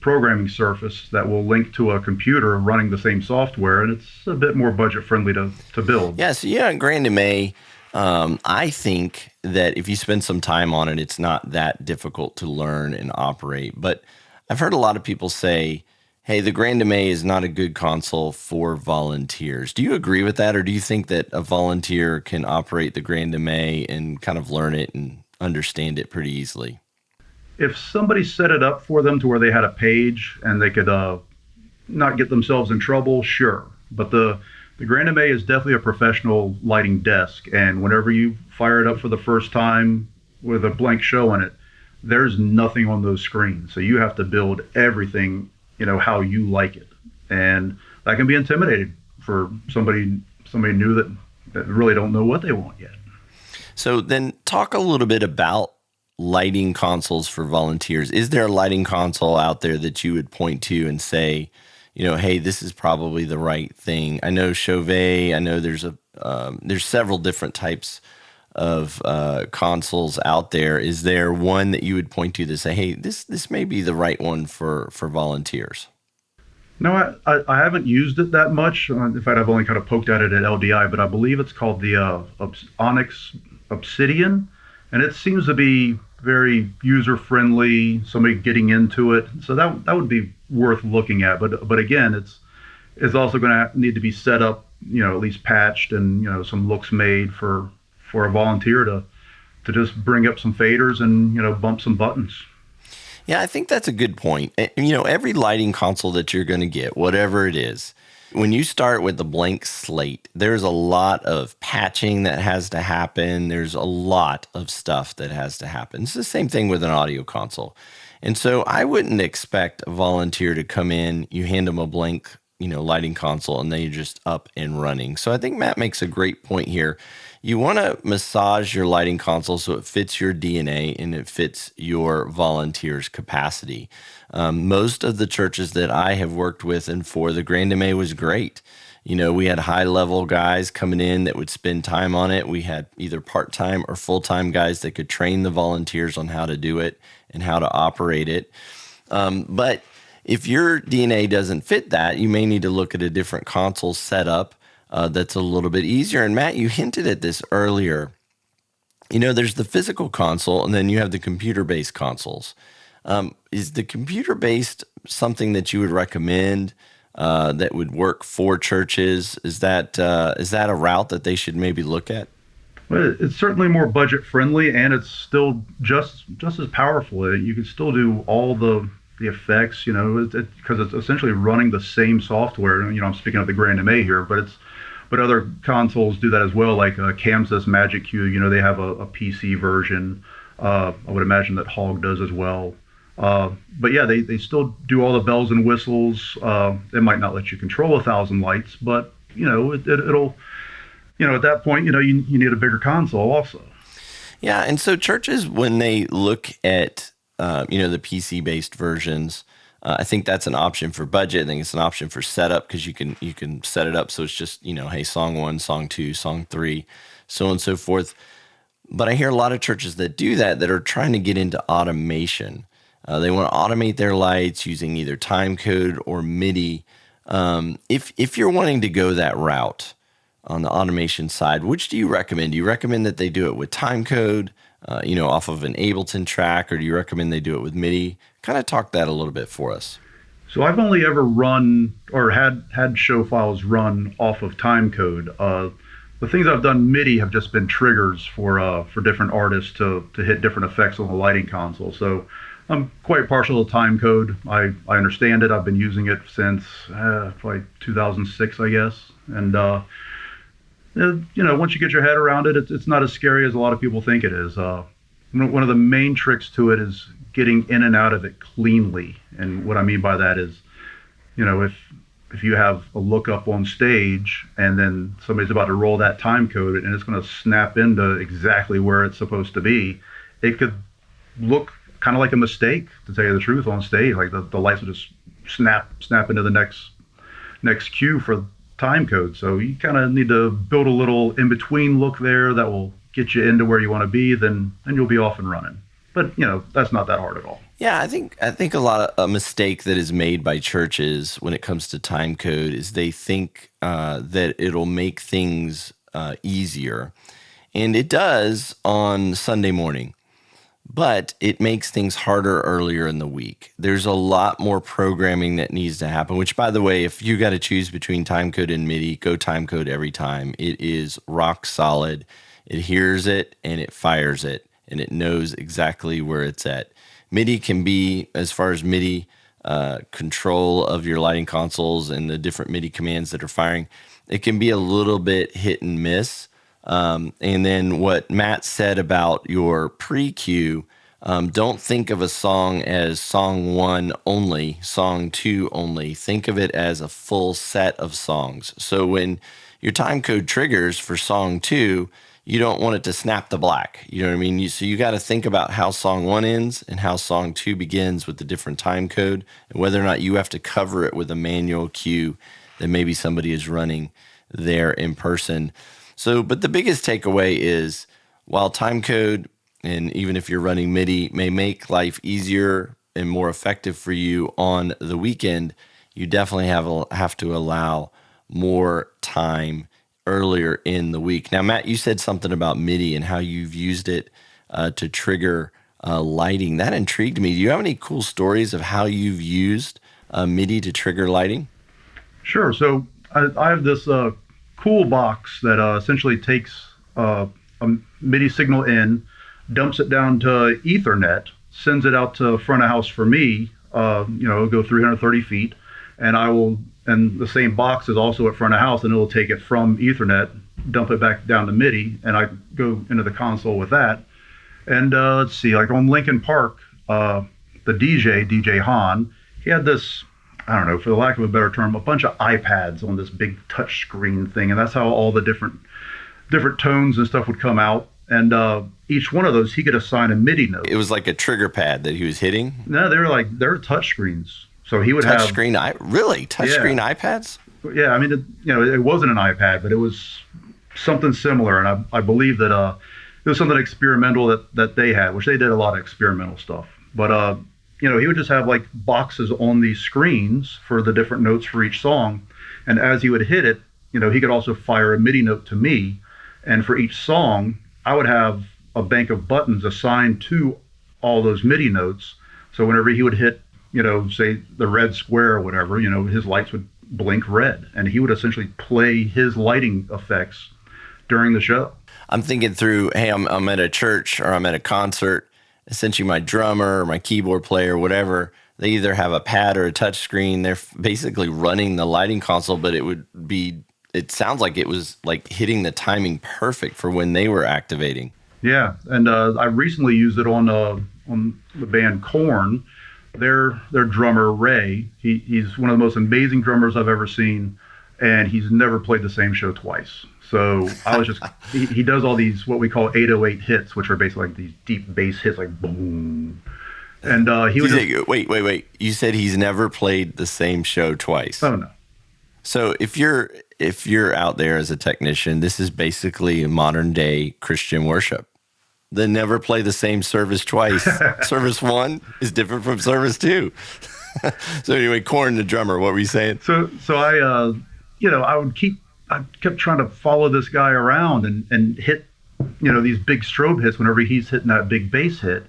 programming surface that will link to a computer running the same software, and it's a bit more budget friendly to build. Yeah, so Grand MA, I think that if you spend some time on it, it's not that difficult to learn and operate. But I've heard a lot of people say, hey, the Grand MA is not a good console for volunteers. Do you agree with that, or do you think that a volunteer can operate the Grand MA and kind of learn it and understand it pretty easily? If somebody set it up for them to where they had a page and they could not get themselves in trouble, sure. But the Grand MA is definitely a professional lighting desk, and whenever you fire it up for the first time with a blank show in it, there's nothing on those screens. So you have to build everything, how you like it. And that can be intimidating for somebody new that really don't know what they want yet. So then talk a little bit about lighting consoles for volunteers. Is there a lighting console out there that you would point to and say, hey, this is probably the right thing? I know Chauvet, I know there's several different types of consoles out there. Is there one that you would point to say, hey, this may be the right one for volunteers? No, I haven't used it that much. In fact, I've only kind of poked at it at LDI, but I believe it's called the Onyx Obsidian, and it seems to be very user-friendly, somebody getting into it. So that would be worth looking at. But again, it's also going to need to be set up, at least patched, and some looks made for a volunteer to just bring up some faders and bump some buttons. Yeah, I think that's a good point. Every lighting console that you're going to get, whatever it is, when you start with the blank slate, there's a lot of patching that has to happen. There's a lot of stuff that has to happen. It's the same thing with an audio console. And so I wouldn't expect a volunteer to come in, you hand them a blank, lighting console, and then you're just up and running. So I think Matt makes a great point here. You want to massage your lighting console so it fits your DNA and it fits your volunteer's capacity. Most of the churches that I have worked with and for, the Grand MA was great. We had high-level guys coming in that would spend time on it. We had either part-time or full-time guys that could train the volunteers on how to do it and how to operate it. But if your DNA doesn't fit that, you may need to look at a different console setup that's a little bit easier. And Matt, you hinted at this earlier. There's the physical console, and then you have the computer-based consoles. Is the computer-based something that you would recommend that would work for churches? Is that a route that they should maybe look at? Well, it's certainly more budget friendly, and it's still just as powerful. You can still do all the effects, because it's essentially running the same software. I'm speaking of the Grand MA here, but other consoles do that as well, like Camsys Magic Cue. They have a PC version. I would imagine that Hog does as well. But yeah, they still do all the bells and whistles. They might not let you control 1,000 lights, but it'll at that point, you need a bigger console also. Yeah, and so churches, when they look at the PC-based versions, I think that's an option for budget. I think it's an option for setup, because you can set it up so it's just hey, song 1, song 2, song 3, so on and so forth. But I hear a lot of churches that do that are trying to get into automation. They want to automate their lights using either time code or MIDI. If you're wanting to go that route on the automation side, which do you recommend? Do you recommend that they do it with time code, off of an Ableton track, or do you recommend they do it with MIDI? Kind of talk that a little bit for us. So I've only ever run or had show files run off of time code. The things I've done MIDI have just been triggers for different artists to hit different effects on the lighting console. So I'm quite partial to time code. I understand it. I've been using it since probably 2006, I guess. And once you get your head around it, it's not as scary as a lot of people think it is. One of the main tricks to it is getting in and out of it cleanly. And what I mean by that is, if you have a lookup on stage and then somebody's about to roll that time code and it's going to snap into exactly where it's supposed to be, it could look kind of like a mistake, to tell you the truth, on stage. Like the lights will just snap into the next cue for time code. So you kind of need to build a little in-between look there that will get you into where you want to be, then you'll be off and running. But that's not that hard at all. Yeah, I think a mistake that is made by churches when it comes to time code is they think that it'll make things easier, and it does on Sunday morning, but it makes things harder earlier in the week. There's a lot more programming that needs to happen, which, by the way, if you got to choose between timecode and MIDI, go timecode every time. It is rock solid. It hears it and it fires it, and it knows exactly where it's at. MIDI can be, as far as MIDI control of your lighting consoles and the different MIDI commands that are firing, it can be a little bit hit and miss. And then what Matt said about your pre-cue, don't think of a song as song 1 only, song 2 only. Think of it as a full set of songs. So when your time code triggers for song 2, you don't want it to snap to black. You know what I mean? So you got to think about how song 1 ends and how song 2 begins with the different time code, and whether or not you have to cover it with a manual cue that maybe somebody is running there in person. So, but the biggest takeaway is, while time code, and even if you're running MIDI, may make life easier and more effective for you on the weekend, you definitely have to allow more time earlier in the week. Now, Matt, you said something about MIDI and how you've used it to trigger lighting. That intrigued me. Do you have any cool stories of how you've used MIDI to trigger lighting? Sure. So I have this cool box that essentially takes a MIDI signal in, dumps it down to Ethernet, sends it out to front of house for me. It'll go 330 feet, and the same box is also at front of house, and it'll take it from Ethernet, dump it back down to MIDI, and I go into the console with that. And let's see, like on Linkin Park, the DJ Han, he had this, I don't know, for the lack of a better term, a bunch of iPads on this big touch screen thing, and that's how all the different tones and stuff would come out. And each one of those, he could assign a MIDI note. It was like a trigger pad that he was hitting? No, they're touch screens. So he would touch screen, really? Touch screen iPads? Yeah, I mean, it wasn't an iPad, but it was something similar. And I believe that it was something experimental that they had, which they did a lot of experimental stuff. But he would just have like boxes on these screens for the different notes for each song. And as he would hit it, he could also fire a MIDI note to me. And for each song, I would have a bank of buttons assigned to all those MIDI notes. So whenever he would hit, say the red square or whatever, his lights would blink red, and he would essentially play his lighting effects during the show. I'm thinking through, hey, I'm at a church or I'm at a concert. Essentially, my drummer or my keyboard player, whatever, they either have a pad or a touch screen. They're basically running the lighting console, but it sounds like it was like hitting the timing perfect for when they were activating. Yeah, and I recently used it on the band Korn. Their drummer Ray, he's one of the most amazing drummers I've ever seen, and he's never played the same show twice. So I was just he does all these what we call 808 hits, which are basically like these deep bass hits, like boom. And he was wait. You said he's never played the same show twice. Oh no. So if you're out there as a technician, this is basically modern day Christian worship. They never play the same service twice. Service 1 is different from service 2. So anyway, Korn, the drummer, what were you saying? So I I kept trying to follow this guy around and hit, these big strobe hits whenever he's hitting that big bass hit.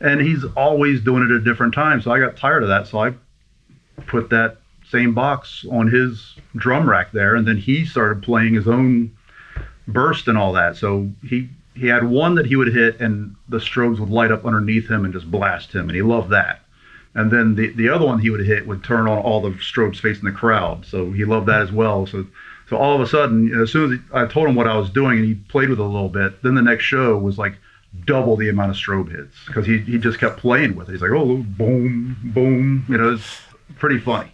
And he's always doing it at a different time. So I got tired of that. So I put that same box on his drum rack there. And then he started playing his own burst and all that. So he had one that he would hit and the strobes would light up underneath him and just blast him. And he loved that. And then the other one he would hit would turn on all the strobes facing the crowd. So he loved that as well. So all of a sudden, as soon as I told him what I was doing and he played with it a little bit, then the next show was like double the amount of strobe hits because he just kept playing with it. He's like, oh, boom, boom. It's pretty funny.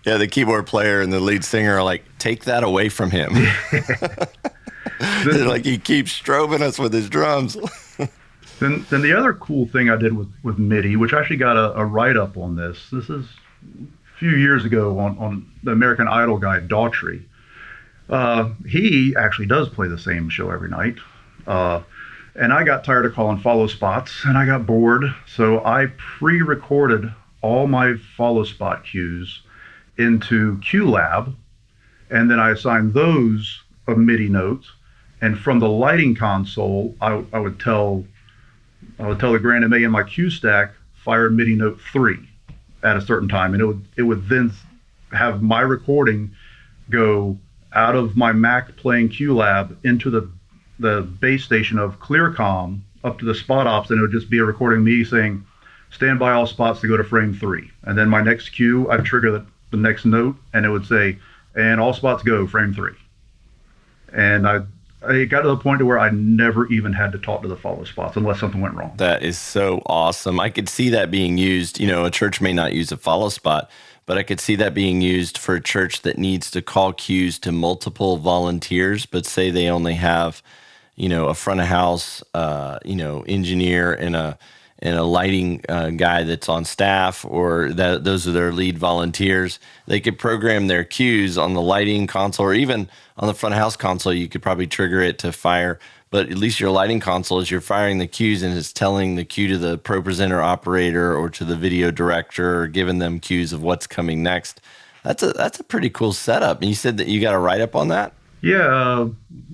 Yeah, the keyboard player and the lead singer are like, take that away from him. They're like, he keeps strobing us with his drums. Then the other cool thing I did with MIDI, which I actually got a write-up on this. This is a few years ago on the American Idol guy, Daughtry. He actually does play the same show every night. And I got tired of calling follow spots, and I got bored. So I pre-recorded all my follow spot cues into QLab, and then I assigned those a MIDI note. And from the lighting console, I would tell the Grand MA in my cue stack, fire MIDI note 3 at a certain time, and it would then have my recording go out of my Mac playing QLab into the base station of ClearCom up to the spot ops, and it would just be a recording of me saying, stand by all spots to go to frame 3. And then my next cue, I'd trigger the next note, and it would say, and all spots go, frame 3. And I got to the point to where I never even had to talk to the follow spots unless something went wrong. That is so awesome. I could see that being used. A church may not use a follow spot, but I could see that being used for a church that needs to call cues to multiple volunteers, but say they only have, a front of house, engineer and a lighting guy that's on staff, or those are their lead volunteers. They could program their cues on the lighting console, or even on the front of house console. You could probably trigger it to fire, but at least your lighting console is you're firing the cues and it's telling the cue to the pro presenter operator or to the video director, or giving them cues of what's coming next. That's a pretty cool setup. And you said that you got a write up on that? Yeah,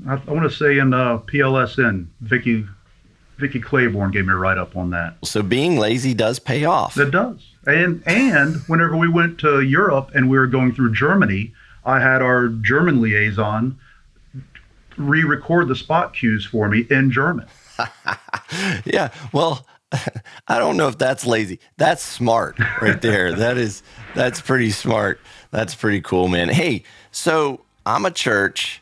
I want to say in PLSN, Vicky Claiborne gave me a write-up on that. So being lazy does pay off. It does. And whenever we went to Europe and we were going through Germany, I had our German liaison re-record the spot cues for me in German. Yeah, well, I don't know if that's lazy. That's smart right there. That's pretty smart. That's pretty cool, man. Hey, so I'm a church.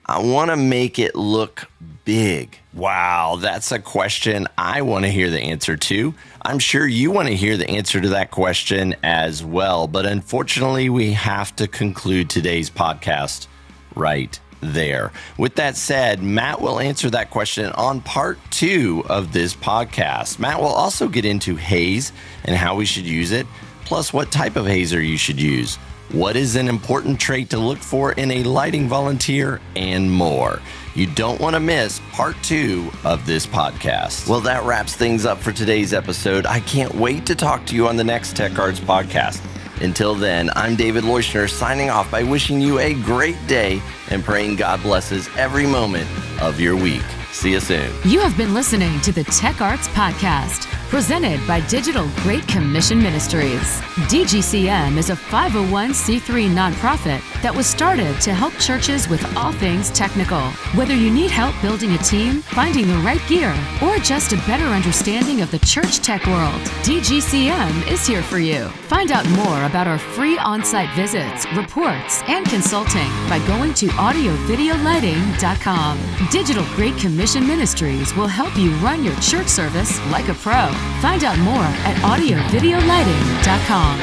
I want to make it look big. Wow, that's a question I want to hear the answer to. I'm sure you want to hear the answer to that question as well. But unfortunately, we have to conclude today's podcast right there. With that said, Matt will answer that question on part 2 of this podcast. Matt will also get into haze and how we should use it, plus what type of hazer you should use. What is an important trait to look for in a lighting volunteer, and more. You don't want to miss part 2 of this podcast. Well, that wraps things up for today's episode. I can't wait to talk to you on the next Tech Arts podcast. Until then, I'm David Leuschner signing off by wishing you a great day and praying God blesses every moment of your week. See you soon. You have been listening to the Tech Arts Podcast. Presented by Digital Great Commission Ministries. DGCM is a 501c3 nonprofit that was started to help churches with all things technical. Whether you need help building a team, finding the right gear, or just a better understanding of the church tech world, DGCM is here for you. Find out more about our free on-site visits, reports, and consulting by going to audiovideolighting.com. Digital Great Commission Ministries will help you run your church service like a pro. Find out more at audiovideolighting.com.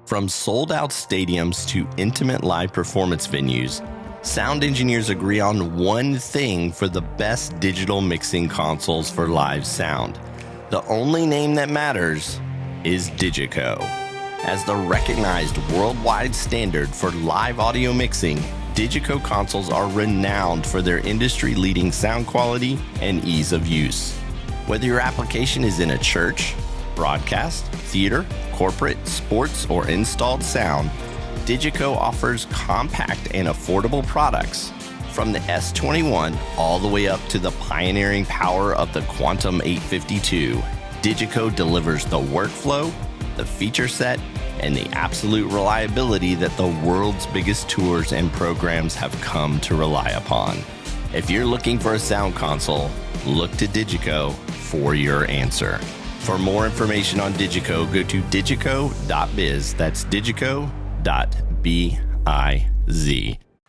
From sold-out stadiums to intimate live performance venues, sound engineers agree on one thing for the best digital mixing consoles for live sound. The only name that matters is Digico. As the recognized worldwide standard for live audio mixing, Digico consoles are renowned for their industry-leading sound quality and ease of use. Whether your application is in a church, broadcast, theater, corporate, sports, or installed sound, Digico offers compact and affordable products. From the S21 all the way up to the pioneering power of the Quantum 852, Digico delivers the workflow, the feature set, and the absolute reliability that the world's biggest tours and programs have come to rely upon. If you're looking for a sound console, look to Digico for your answer. For more information on Digico, go to digico.biz. That's digico.biz.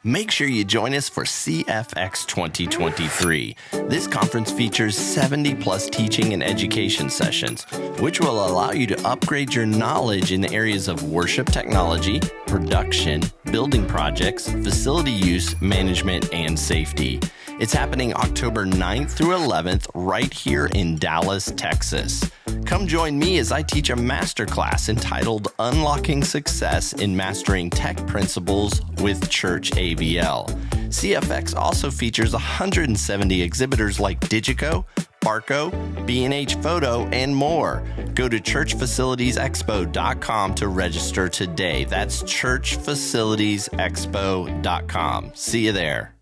Make sure you join us for CFX 2023. This conference features 70 plus teaching and education sessions, which will allow you to upgrade your knowledge in the areas of worship technology, production, building projects, facility use, management, and safety. It's happening October 9th through 11th right here in Dallas, Texas. Come join me as I teach a masterclass entitled Unlocking Success in Mastering Tech Principles with Church AVL. CFX also features 170 exhibitors like Digico, Barco, B&H Photo, and more. Go to churchfacilitiesexpo.com to register today. That's churchfacilitiesexpo.com. See you there.